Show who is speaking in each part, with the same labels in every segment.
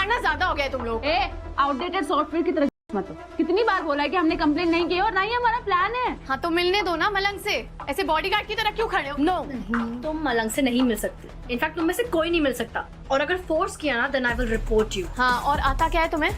Speaker 1: करना ज्यादा हो गया है तुम लोग।
Speaker 2: आउटडेटेड सॉफ्टवेयर की तरह मत हो। कितनी बार बोला है कि हमने कंप्लेन नहीं की और ना ही हमारा प्लान है।
Speaker 1: हाँ तो मिलने दो ना मलंग से, ऐसे बॉडीगार्ड की तरह क्यों खड़े हो?
Speaker 3: नो, तुम मलंग से नहीं मिल सकती। इनफैक्ट तुम में से कोई नहीं मिल सकता, और अगर फोर्स किया ना then I will report you.
Speaker 1: हाँ और आता क्या है तुम्हें?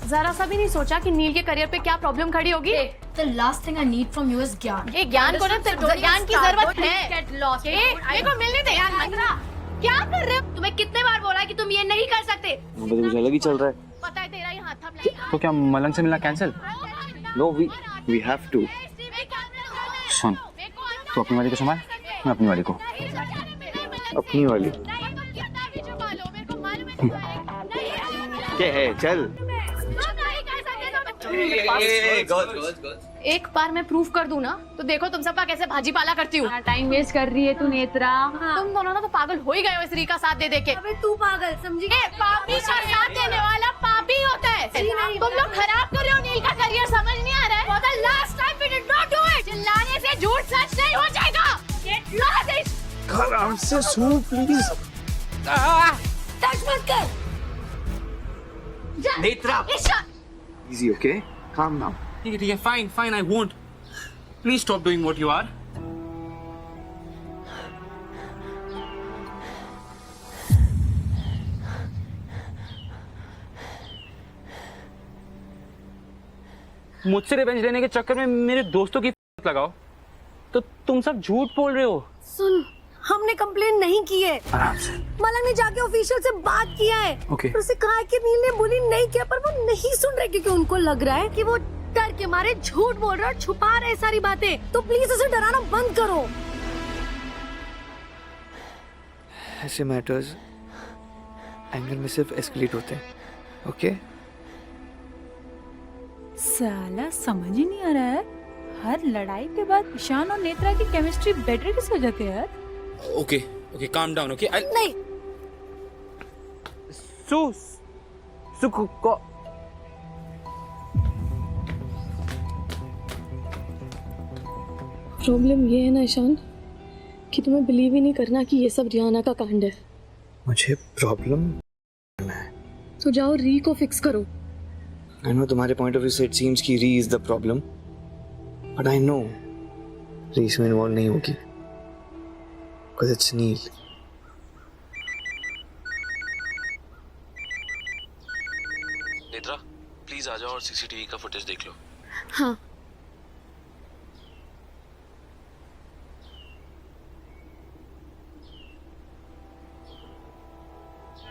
Speaker 1: जरा सा भी नहीं सोचा कि नील के करियर पे क्या प्रॉब्लम खड़ी होगी?
Speaker 3: The last thing I need from you is ज्ञान।
Speaker 1: ज्ञान को ना ज्ञान की जरूरत है।
Speaker 3: Get lost।
Speaker 1: मेरे को मिलने दे यार। क्या कर रहे हो?
Speaker 3: तुम्हें कितने बार बोला है कि तुम ये नहीं कर सकते?
Speaker 4: मुझे कुछ अलग ही चल रहा है।
Speaker 1: पता है तेरा यहाँ थम
Speaker 4: तो क्या मलंग से मिलना cancel? No, we have to. सुन, तू अपनी वाली को संभाल, मैं अपनी वाली को। अपनी वाली क्या है? चल।
Speaker 1: एक बार मैं प्रूफ कर दूं ना तो देखो तुम सबका कैसे भाजी पाला करती हूँ।
Speaker 2: टाइम वेस्ट कर रही है तू नेत्रा।
Speaker 1: तुम दोनों ना तो पागल हो ही गए हो इस री का साथ दे के।
Speaker 3: अबे तू पागल समझी?
Speaker 1: पापी का साथ देने वाला पापी होता है। तुम लोग खराब कर रहे हो नील का करियर, समझ नहीं आ रहा है? For the last time we did not do it। चिल्लाने से झूठ सच नहीं हो जाएगा। Get lost।
Speaker 4: आराम से सुन प्लीज।
Speaker 3: टच मत कर।
Speaker 4: Netra,
Speaker 1: Ishan
Speaker 4: easy, okay? Calm down.
Speaker 5: ठीक है, fine, I won't. Please stop doing what you are. मुझसे रिवेंज लेने के चक्कर में मेरे दोस्तों की लगाओ तो तुम सब झूठ बोल रहे हो।
Speaker 3: सुन, हमने कंप्लेन नहीं की है।
Speaker 4: आराम से।
Speaker 3: मलंग ने जाके ऑफिशियल से बात किया है।
Speaker 4: Okay.
Speaker 3: उसे कहा है कि नील ने बुली नहीं किया, पर वो नहीं सुन रहे क्योंकि उनको लग रहा है कि वो डर के मारे झूठ बोल रहा है और छुपा रहे सारी बातें। तो प्लीज उसे डराना बंद करो।
Speaker 4: ऐसे मैटर्स एंगर में सिर्फ एस्केलेट होते हैं, ओके?
Speaker 2: साला समझ ही नहीं आ रहा है, हर लड़ाई के बाद ईशान और नेत्रा की केमिस्ट्री बेटर किस वजह से यार?
Speaker 5: Okay, calm down, okay?
Speaker 3: नहीं,
Speaker 5: को
Speaker 1: प्रॉब्लम ये है ना ईशान कि तुम्हें बिलीव ही नहीं करना कि ये सब रियाना का कांड है।
Speaker 4: मुझे प्रॉब्लम
Speaker 1: तो जाओ री को फिक्स करो।
Speaker 4: आई नो तुम्हारे पॉइंट ऑफ व्यू से इट सीम्स कि Ree is the problem, but I know Ree इसमें इन्वॉल्व नहीं होगी because it's Neel.
Speaker 6: Netra, please आ जाओ और सीसीटीवी का फुटेज देख लो।
Speaker 1: हाँ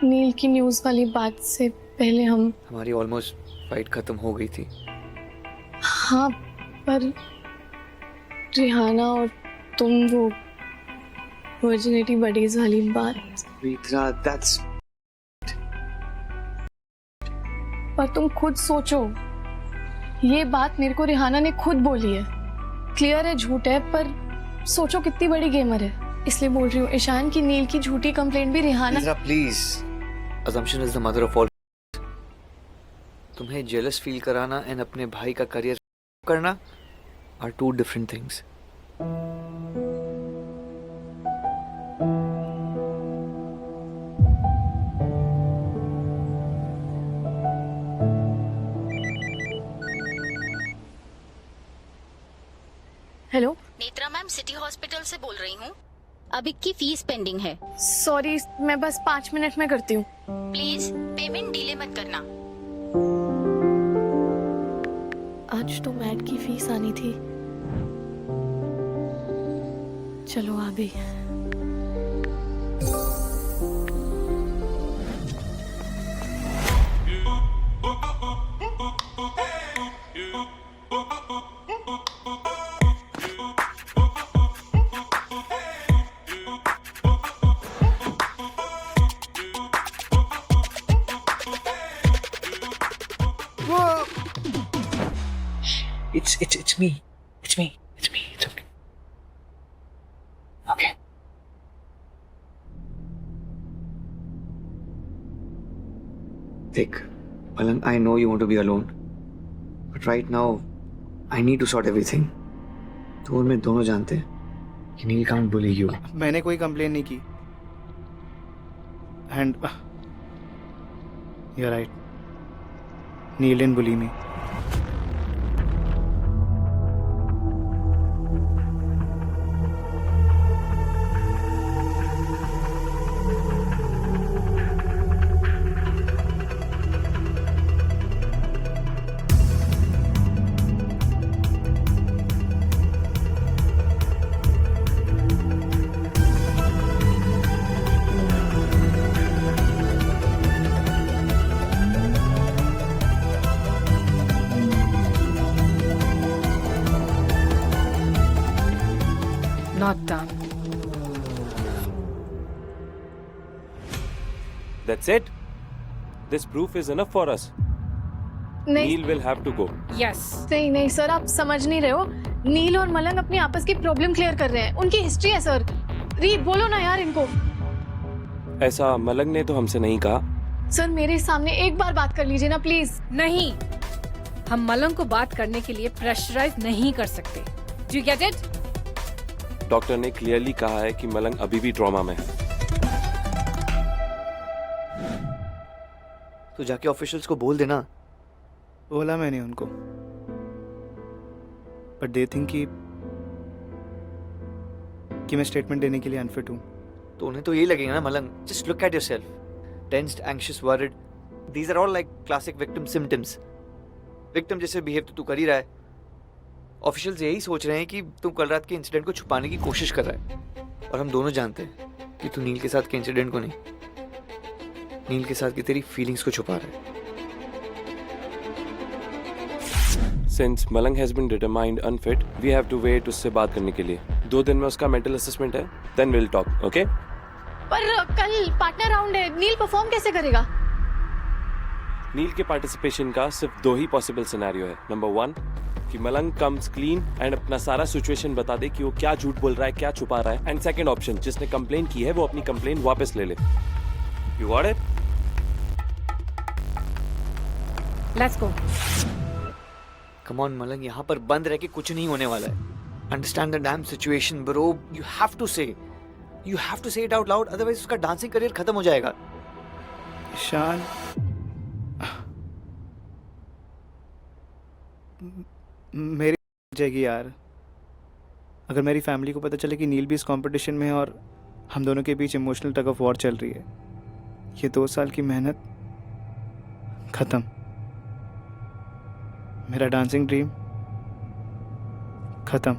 Speaker 1: नील की न्यूज़ वाली बात से पहले
Speaker 4: हमारी ऑलमोस्ट फाइट खत्म हो गई थी।
Speaker 1: हाँ पर रिहाना और तुम वो वर्जिनिटी बडीज वाली बात,
Speaker 4: नेत्रा, दैट्स
Speaker 1: पर तुम खुद सोचो, ये बात मेरे को रिहाना ने खुद बोली है। क्लियर है झूठ है, पर सोचो कितनी बड़ी गेमर है, इसलिए बोल रही हूँ। ईशान की नील की झूठी कंप्लेंट भी रिहाना।
Speaker 4: Netra please, assumption is the mother of all। तुम्हें जेलस फील कराना एंड अपने भाई का करियर करना are two different things।
Speaker 1: Hello
Speaker 7: Netra ma'am, city hospital से बोल रही हूँ। अभी की फीस पेंडिंग है।
Speaker 1: सॉरी, मैं बस 5 मिनट में करती हूँ।
Speaker 7: प्लीज पेमेंट डिले मत करना।
Speaker 1: आज तो मैट की फीस आनी थी। चलो आ गई।
Speaker 4: It's me. It's okay. Okay. Look, Malang, I know you want to be alone, but right now, I need to sort everything. तो मैं दोनों जानते हैं कि नील can't bully you.
Speaker 8: मैंने कोई कंप्लेन नहीं की, and
Speaker 4: You're right. Neil didn't bully me.
Speaker 1: Not done.
Speaker 8: That's it. This proof is enough for us.
Speaker 1: नहीं
Speaker 8: Neil will have to go.
Speaker 1: नहीं नहीं सर, आप समझ नहीं रहे हो। नील और मलंग अपनी आपस की प्रॉब्लम क्लियर कर रहे हैं। उनकी हिस्ट्री है सर। री बोलो ना यार इनको।
Speaker 8: ऐसा मलंग ने तो हमसे नहीं कहा।
Speaker 1: सर मेरे सामने एक बार बात कर लीजिए ना प्लीज।
Speaker 3: नहीं, हम मलंग को बात करने के लिए प्रेशराइज नहीं कर सकते। Do you get it?
Speaker 8: Doctor ने क्लियरली कहा है कि मलंग अभी भी ट्रॉमा में है।
Speaker 4: तो जाके ऑफिशियल्स को बोल देना।
Speaker 9: बोला मैंने उनको, बट दे थिंक कि मैं स्टेटमेंट देने के लिए अनफिट हूँ।
Speaker 4: तो उन्हें तो यही लगेगा ना मलंग। Just look at yourself, tensed, anxious, worried. These are all like classic victim symptoms. Victim जैसे बिहेव तो तू कर ही रहा है। ऑफिशियल्स यही सोच रहे हैं कि तू कल रात के इंसिडेंट को छुपाने की कोशिश कर रहा है, और हम दोनों जानते हैं कि तू नील के साथ के इंसिडेंट को नहीं, नील के साथ की तेरी फीलिंग्स को छुपा रहा है।
Speaker 8: Since Malang has been determined unfit, we have to wait उससे बात करने के लिए। 2 दिन में उसका मेंटल असेसमेंट है, then we'll talk, okay?
Speaker 1: पर कल पार्टनर राउंड है, नील परफॉर्म कैसे करेगा?
Speaker 8: नील के पार्टिसिपेशन का सिर्फ 2 ही पॉसिबल सिनेरियो है। नंबर 1 कि मलंग कम्स क्लीन एंड अपना सारा सिचुएशन बता दे कि वो क्या झूठ बोल रहा है, क्या छुपा रहा है। एंड सेकंड ऑप्शन, जिसने कंप्लेन की है वो अपनी कंप्लेन वापस ले ले। You got it?
Speaker 3: Let's go.
Speaker 4: Come on मलंग, यहाँ पर बंद रह के कुछ नहीं होने वाला है। Understand the damn situation, bro. You have to say it out loud, otherwise उसका डांसिंग करियर खत्म हो जाएगा।
Speaker 9: ईशान, मेरी जाएगी यार अगर मेरी फैमिली को पता चले कि नील भी इस कंपटीशन में है और हम दोनों के बीच इमोशनल टग ऑफ वॉर चल रही है। ये 2 साल की मेहनत खत्म, मेरा डांसिंग ड्रीम खत्म।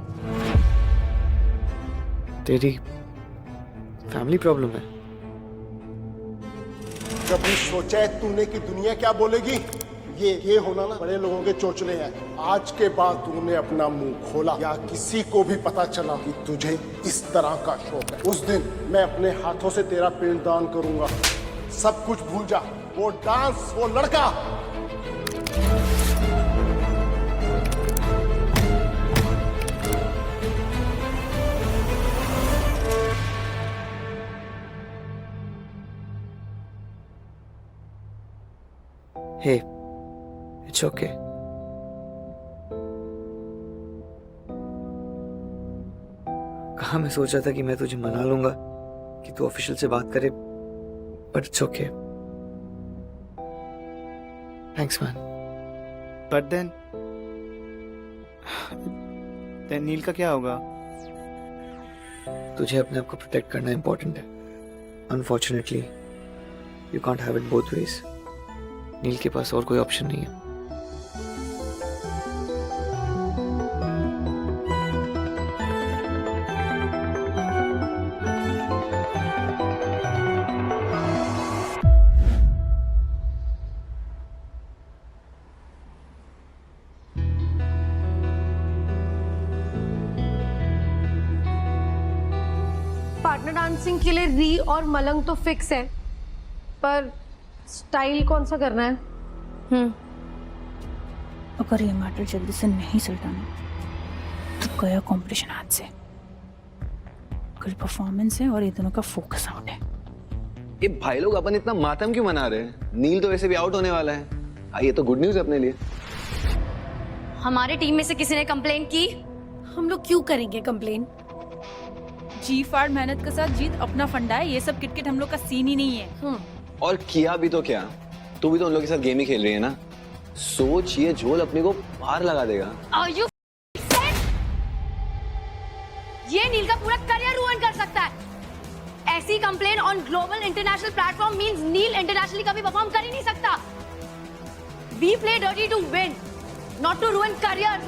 Speaker 4: तेरी फैमिली प्रॉब्लम है।
Speaker 10: कभी सोचा है तूने कि दुनिया क्या बोलेगी? ये होना ना बड़े लोगों के चोचले हैं। आज के बाद तूने अपना मुंह खोला या किसी को भी पता चला कि तुझे इस तरह का शौक है, उस दिन मैं अपने हाथों से तेरा पिंडदान करूंगा। सब कुछ भूल जा, वो डांस, वो लड़का।
Speaker 4: Hey, it's okay. कहाँ मैं सोच रहा था कि मैं तुझे मना लूंगा कि तू ऑफिशियल से बात करे, but it's okay. Thanks man.
Speaker 9: But then Neel का क्या होगा?
Speaker 4: तुझे अपने आप को प्रोटेक्ट करना इम्पोर्टेंट है। Unfortunately, you can't have it both ways. नील के पास और कोई ऑप्शन नहीं है।
Speaker 3: पार्टनर डांसिंग के लिए री और मलंग तो फिक्स है, पर स्टाइल कौन सा करना है?
Speaker 2: अगर ये मैटर जल्दी से नहीं सुलझाना तो गया कंपटीशन हाथ से। कल परफॉर्मेंस है और ये दोनों का फोकस आउट है।
Speaker 11: ये भाई लोग अपन इतना मातम क्यों मना रहे हैं? नील तो वैसे भी आउट होने वाला है। ये तो गुड न्यूज है अपने लिए।
Speaker 7: हमारे टीम में से किसी ने कंप्लेन की?
Speaker 3: हम लोग क्यों करेंगे कंप्लेन?
Speaker 2: जी फाड़ मेहनत के साथ जीत अपना फंडा है। ये सब किटकिट हम लोग का सीन ही नहीं है।
Speaker 11: और किया भी तो क्या, तू भी तो उन लोगों के साथ गेम ही खेल रही है ना, सोच ये झोल अपने को पार लगा देगा।
Speaker 3: Are you set? ये नील का पूरा करियर रुइन कर सकता है। ऐसी complain on global international platform means Neel internationally कभी परफॉर्म कर ही नहीं सकता। We play dirty to win, not to ruin careers.